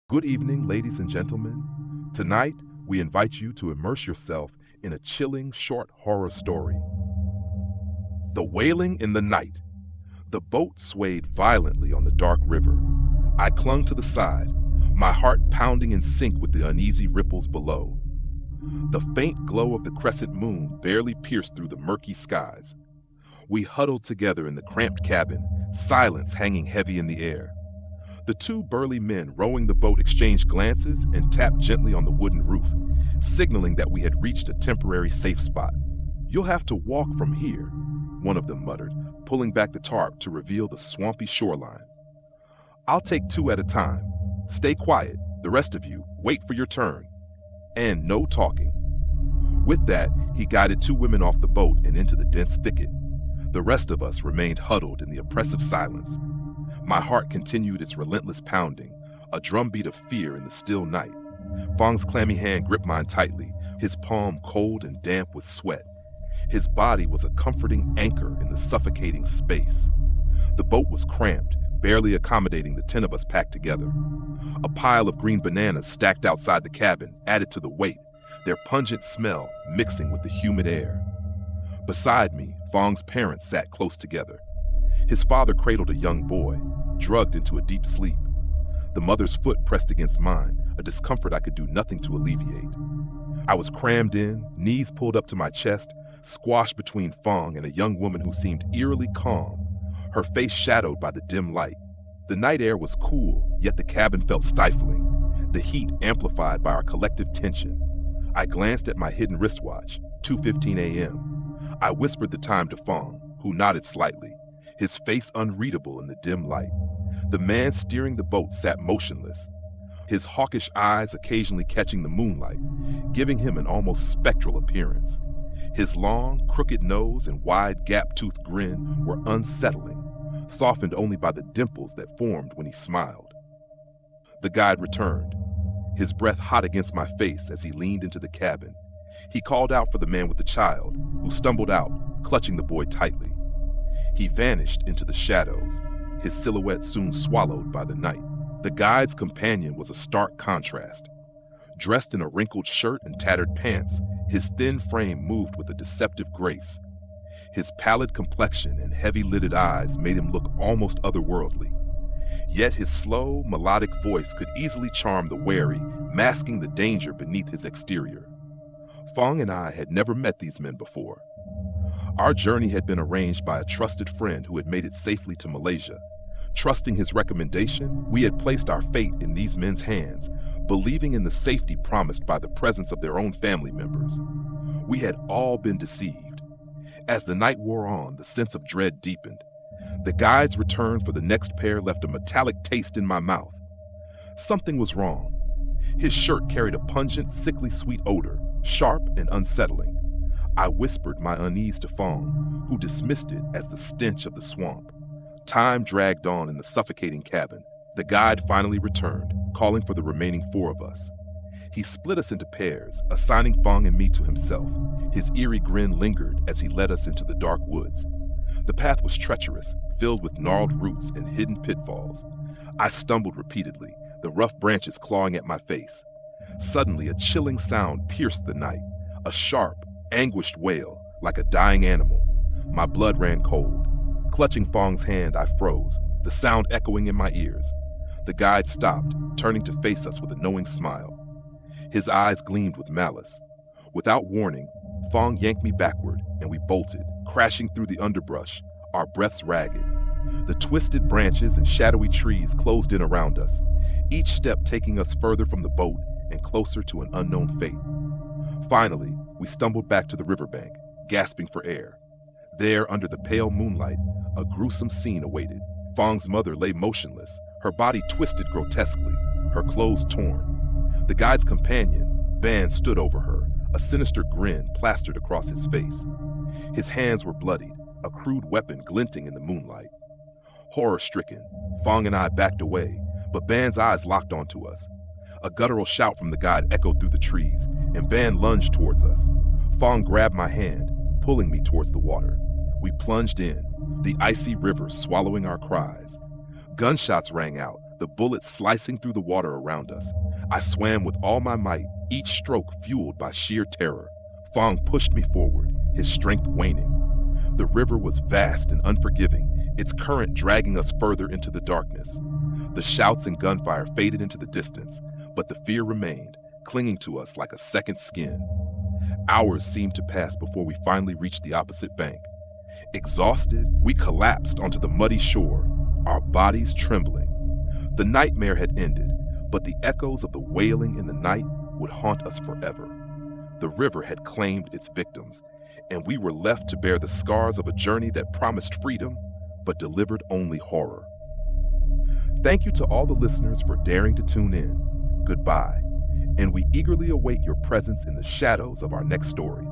Good evening, ladies and gentlemen. Tonight, we invite you to immerse yourself in a chilling short horror story. The Wailing in the Night. The boat swayed violently on the dark river. I clung to the side, my heart pounding in sync with the uneasy ripples below. The faint glow of the crescent moon barely pierced through the murky skies. We huddled together in the cramped cabin, silence hanging heavy in the air. The two burly men rowing the boat exchanged glances and tapped gently on the wooden roof, signaling that we had reached a temporary safe spot. "You'll have to walk from here," one of them muttered, pulling back the tarp to reveal the swampy shoreline. "I'll take two at a time. Stay quiet. The rest of you, wait for your turn. And no talking." With that, he guided two women off the boat and into the dense thicket. The rest of us remained huddled in the oppressive silence. My heart continued its relentless pounding, a drumbeat of fear in the still night. Fong's clammy hand gripped mine tightly, his palm cold and damp with sweat. His body was a comforting anchor in the suffocating space. The boat was cramped, barely accommodating the 10 of us packed together. A pile of green bananas stacked outside the cabin added to the weight, their pungent smell mixing with the humid air. Beside me, Fong's parents sat close together. His father cradled a young boy, drugged into a deep sleep. The mother's foot pressed against mine, a discomfort I could do nothing to alleviate. I was crammed in, knees pulled up to my chest, squashed between Fong and a young woman who seemed eerily calm, her face shadowed by the dim light. The night air was cool, yet the cabin felt stifling, the heat amplified by our collective tension. I glanced at my hidden wristwatch, 2:15 a.m. I whispered the time to Fong, who nodded slightly, his face unreadable in the dim light. The man steering the boat sat motionless, his hawkish eyes occasionally catching the moonlight, giving him an almost spectral appearance. His long, crooked nose and wide, gap-toothed grin were unsettling, softened only by the dimples that formed when he smiled. The guide returned, his breath hot against my face as he leaned into the cabin. He called out for the man with the child, who stumbled out, clutching the boy tightly. He vanished into the shadows, his silhouette soon swallowed by the night. The guide's companion was a stark contrast. Dressed in a wrinkled shirt and tattered pants, his thin frame moved with a deceptive grace. His pallid complexion and heavy-lidded eyes made him look almost otherworldly. Yet his slow, melodic voice could easily charm the wary, masking the danger beneath his exterior. Fong and I had never met these men before. Our journey had been arranged by a trusted friend who had made it safely to Malaysia. Trusting his recommendation, we had placed our fate in these men's hands, believing in the safety promised by the presence of their own family members. We had all been deceived. As the night wore on, the sense of dread deepened. The guide's return for the next pair left a metallic taste in my mouth. Something was wrong. His shirt carried a pungent, sickly sweet odor, sharp and unsettling. I whispered my unease to Fong, who dismissed it as the stench of the swamp. Time dragged on in the suffocating cabin. The guide finally returned, calling for the remaining 4 of us. He split us into pairs, assigning Fong and me to himself. His eerie grin lingered as he led us into the dark woods. The path was treacherous, filled with gnarled roots and hidden pitfalls. I stumbled repeatedly, the rough branches clawing at my face. Suddenly, a chilling sound pierced the night, a sharp, anguished wail, like a dying animal. My blood ran cold. Clutching Fong's hand, I froze, the sound echoing in my ears. The guide stopped, turning to face us with a knowing smile. His eyes gleamed with malice. Without warning, Fong yanked me backward, and we bolted, crashing through the underbrush, our breaths ragged. The twisted branches and shadowy trees closed in around us, each step taking us further from the boat and closer to an unknown fate. Finally, we stumbled back to the riverbank, gasping for air. There, under the pale moonlight, a gruesome scene awaited. Fong's mother lay motionless, her body twisted grotesquely, her clothes torn. The guide's companion, Van, stood over her, a sinister grin plastered across his face. His hands were bloodied, a crude weapon glinting in the moonlight. Horror-stricken, Fong and I backed away, but Van's eyes locked onto us. A guttural shout from the guide echoed through the trees, and Van lunged towards us. Fong grabbed my hand, pulling me towards the water. We plunged in, the icy river swallowing our cries. Gunshots rang out, the bullets slicing through the water around us. I swam with all my might, each stroke fueled by sheer terror. Fong pushed me forward, his strength waning. The river was vast and unforgiving, its current dragging us further into the darkness. The shouts and gunfire faded into the distance, but the fear remained, clinging to us like a second skin. Hours seemed to pass before we finally reached the opposite bank. Exhausted, we collapsed onto the muddy shore, our bodies trembling. The nightmare had ended, but the echoes of the wailing in the night would haunt us forever. The river had claimed its victims, and we were left to bear the scars of a journey that promised freedom, but delivered only horror. Thank you to all the listeners for daring to tune in. Goodbye, and we eagerly await your presence in the shadows of our next story.